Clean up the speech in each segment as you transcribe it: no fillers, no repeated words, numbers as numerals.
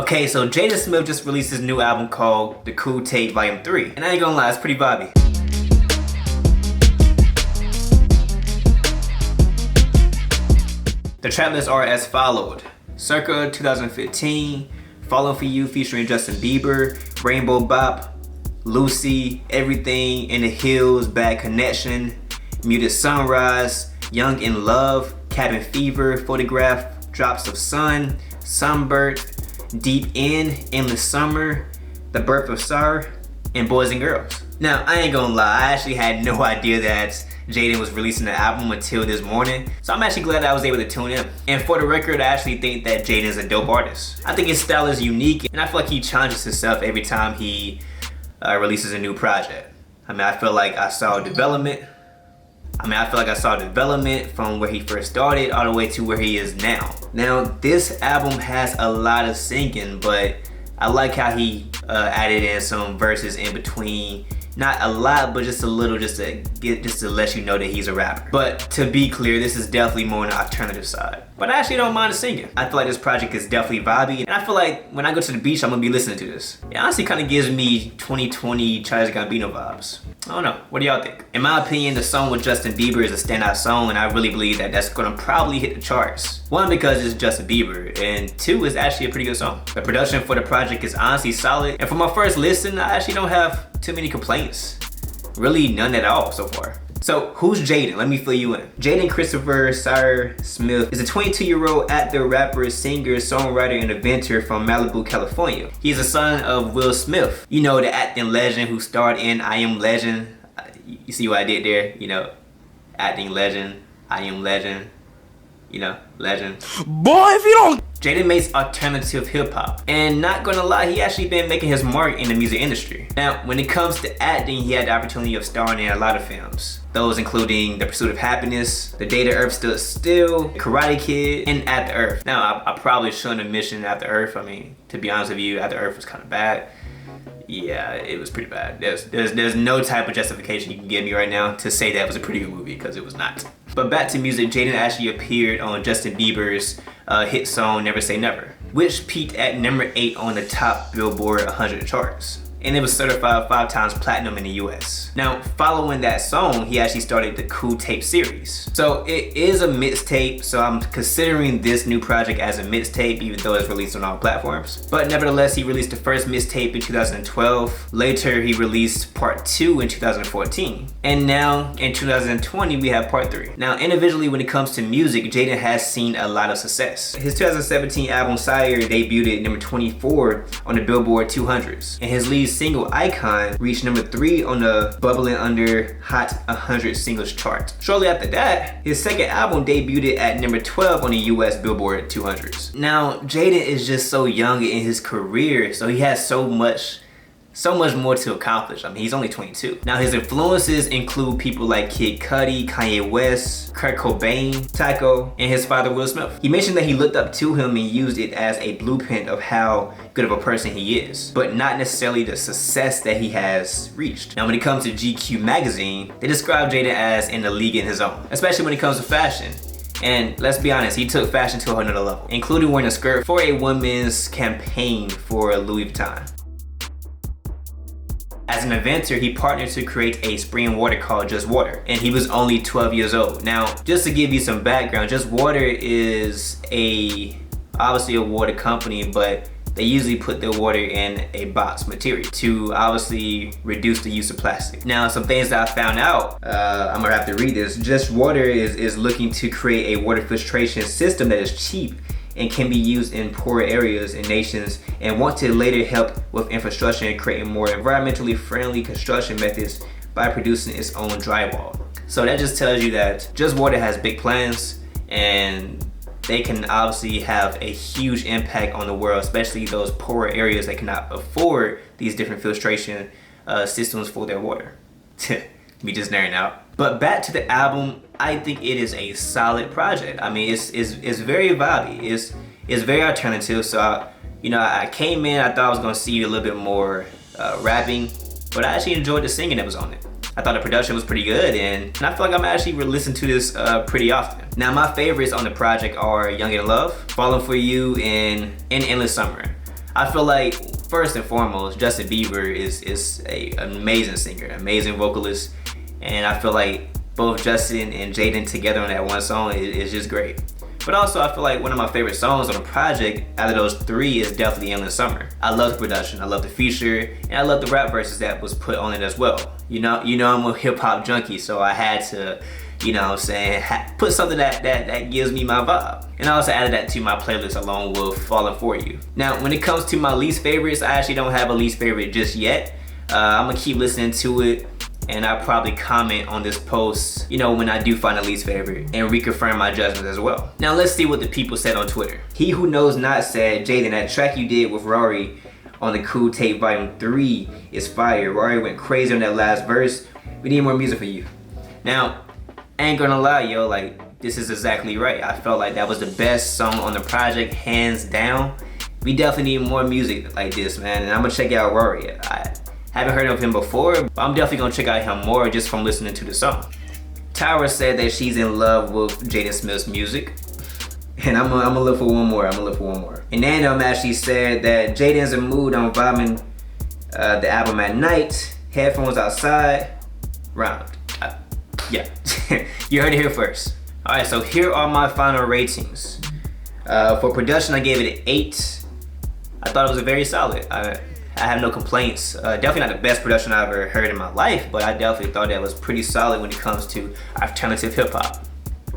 Okay, so Jaden Smith just released his new album called The Cool Tape Volume 3. And I ain't gonna lie, it's pretty vibey. The track lists are as followed. Circa 2015, Falling For You featuring Justin Bieber, Rainbow Bop, Lucy, Everything, In The Hills, Bad Connection, Muted Sunrise, Young in Love, Cabin Fever, Photograph, Drops of Sun, Sunbird, Deep In, Endless Summer, The Birth of Sar, and Boys and Girls. Now, I ain't gonna lie, I actually had no idea that Jaden was releasing the album until this morning, so I'm actually glad I was able to tune in. And for the record, I actually think that Jaden's a dope artist. I think his style is unique, and I feel like he challenges himself every time he releases a new project. I mean, I feel like I saw development from where he first started all the way to where he is now. Now, this album has a lot of singing, but I like how he added in some verses in between. Not a lot, but just a little, just to let you know that he's a rapper. But to be clear, this is definitely more on the alternative side. But I actually don't mind the singing. I feel like this project is definitely vibey, and I feel like when I go to the beach, I'm gonna be listening to this. It honestly kind of gives me 2020 Childish Gambino vibes. I don't know, what do y'all think? In my opinion, the song with Justin Bieber is a standout song, and I really believe that that's gonna probably hit the charts. One, because it's Justin Bieber, and two, it's actually a pretty good song. The production for the project is honestly solid, and for my first listen, I actually don't have too many complaints. Really none at all so far. So who's Jaden? Let me fill you in. Jaden Christopher Smith is a 22-year-old actor, rapper, singer, songwriter, and inventor from Malibu, California. He's the son of Will Smith. You know, the acting legend who starred in I Am Legend. You see what I did there? You know, acting legend, I Am Legend, you know, legend. Boy, if you don't... Jaden makes alternative hip hop, and not gonna lie, he actually been making his mark in the music industry. Now, when it comes to acting, he had the opportunity of starring in a lot of films. Those including The Pursuit of Happiness, The Day the Earth Stood Still, Karate Kid, and After Earth. Now, I probably shouldn't have mentioned After Earth. I mean, to be honest with you, After Earth was kind of bad. Yeah, it was pretty bad. There's no type of justification you can give me right now to say that was a pretty good movie, because it was not. But back to music, Jaden actually appeared on Justin Bieber's hit song Never Say Never, which peaked at number 8 on the top Billboard 100 charts. And it was certified 5 times platinum in the US. Now, following that song, he actually started the Cool Tape series. So it is a mixtape, so I'm considering this new project as a mixtape, even though it's released on all platforms. But nevertheless, he released the first mixtape in 2012. Later, he released part 2 in 2014. And now, in 2020, we have part 3. Now, individually, when it comes to music, Jaden has seen a lot of success. His 2017 album, Sire, debuted at number 24 on the Billboard 200s. And his lead single, Icon, reached number 3 on the Bubbling Under Hot 100 Singles chart. Shortly after that, his second album debuted at number 12 on the US Billboard 200s. Now, Jaden is just so young in his career, so he has so much more to accomplish. I mean, he's only 22. Now, his influences include people like Kid Cudi, Kanye West, Kurt Cobain, Tycho, and his father, Will Smith. He mentioned that he looked up to him and used it as a blueprint of how good of a person he is, but not necessarily the success that he has reached. Now, when it comes to GQ magazine, they describe Jaden as in the league in his own, especially when it comes to fashion. And let's be honest, he took fashion to another level, including wearing a skirt for a women's campaign for Louis Vuitton. As an inventor, he partnered to create a spring water called Just Water, and he was only 12 years old. Now, just to give you some background, Just Water is obviously a water company, but they usually put their water in a box material to obviously reduce the use of plastic. Now, some things that I found out, I'm gonna have to read this. Just Water is looking to create a water filtration system that is cheap and can be used in poor areas and nations, and want to later help with infrastructure and creating more environmentally friendly construction methods by producing its own drywall. So that just tells you that Just Water has big plans, and they can obviously have a huge impact on the world, especially those poorer areas that cannot afford these different filtration systems for their water. Me just nerding out. But back to the album, I think it is a solid project. I mean, it's very vibey. It's very alternative. So I came in, I thought I was gonna see a little bit more rapping, but I actually enjoyed the singing that was on it. I thought the production was pretty good, and I feel like I'm actually listen to this pretty often. Now, my favorites on the project are Young in Love, Falling For You, and Endless Summer. I feel like first and foremost, Justin Bieber is an amazing singer, amazing vocalist, and I feel like both Justin and Jaden together on that one song is just great. But also, I feel like one of my favorite songs on the project out of those three is definitely Endless Summer. I love the production, I love the feature, and I love the rap verses that was put on it as well. You know I'm a hip hop junkie, so I had to, you know what I'm saying, put something that gives me my vibe. And I also added that to my playlist along with Falling For You. Now, when it comes to my least favorites, I actually don't have a least favorite just yet. I'm gonna keep listening to it, and I'll probably comment on this post, you know, when I do find a least favorite and reconfirm my judgments as well. Now let's see what the people said on Twitter. He Who Knows Not said, Jaden, that track you did with Rory on the Cool Tape Volume 3 is fire. Rory went crazy on that last verse. We need more music for you. Now, I ain't gonna lie, yo, like, this is exactly right. I felt like that was the best song on the project, hands down. We definitely need more music like this, man, and I'm gonna check out Rory. I haven't heard of him before, but I'm definitely gonna check out him more just from listening to the song. Tyra said that she's in love with Jaden Smith's music. And I'm gonna look for one more, And Nando actually said that Jaden's in mood on vibing the album at night, headphones outside, round. Yeah, you heard it here first. All right, so here are my final ratings. For production, I gave it an 8. I thought it was very solid. I have no complaints. Definitely not the best production I've ever heard in my life, but I definitely thought that was pretty solid when it comes to alternative hip hop.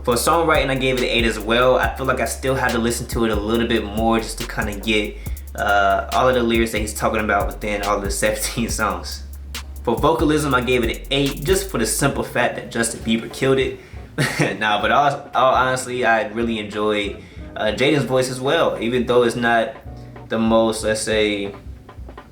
For songwriting, I gave it an 8 as well. I feel like I still had to listen to it a little bit more just to kind of get all of the lyrics that he's talking about within all of the 17 songs. For vocalism, I gave it an 8 just for the simple fact that Justin Bieber killed it. Nah, but all honestly, I really enjoyed Jaden's voice as well, even though it's not the most, let's say,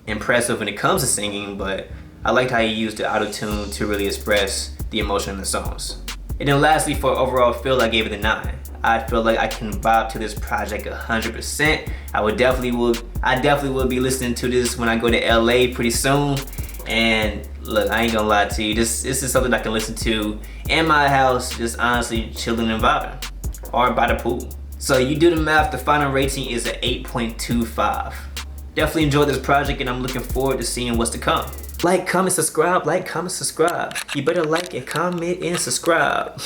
impressive when it comes to singing, but I liked how he used the auto-tune to really express the emotion in the songs. And then lastly, for overall feel, I gave it a 9. I feel like I can vibe to this project 100%. I definitely will be listening to this when I go to LA pretty soon. And look, I ain't gonna lie to you, this is something I can listen to in my house, just honestly chilling and vibing, or by the pool. So you do the math, the final rating is an 8.25. Definitely enjoyed this project, and I'm looking forward to seeing what's to come. Like, comment, subscribe, like, comment, subscribe. You better like and comment and subscribe.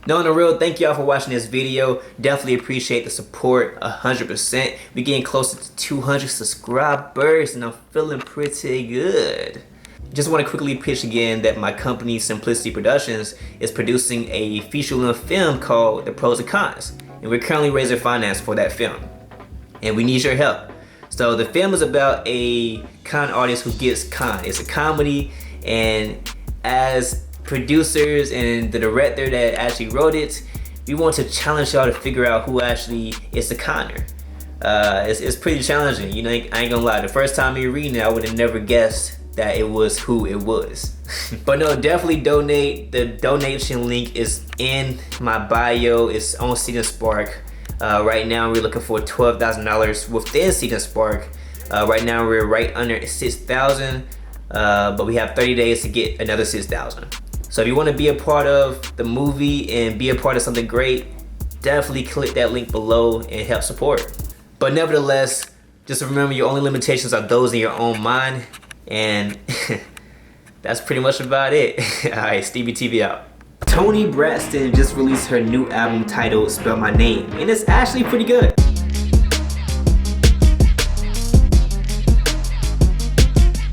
No, on the real, thank y'all for watching this video. Definitely appreciate the support 100%. We're getting closer to 200 subscribers, and I'm feeling pretty good. Just want to quickly pitch again that my company, Simplicity Productions, is producing a feature-length film called The Pros and Cons. And we're currently raising finance for that film. And we need your help. So the film is about a con artist who gets conned. It's a comedy, and as producers and the director that actually wrote it, we want to challenge y'all to figure out who actually is the conner. It's pretty challenging, you know. I ain't gonna lie, the first time you reading it, I would have never guessed that it was who it was. But no, definitely donate. The donation link is in my bio. It's on Seed & Spark. Right now we're looking for $12,000 within Seed & Spark. Right now we're right under 6,000, but we have 30 days to get another 6,000. So if you want to be a part of the movie and be a part of something great, definitely click that link below and help support. But nevertheless, just remember your only limitations are those in your own mind, and that's pretty much about it. Alright, Stevie TV out. Toni Braxton just released her new album titled Spell My Name, and it's actually pretty good.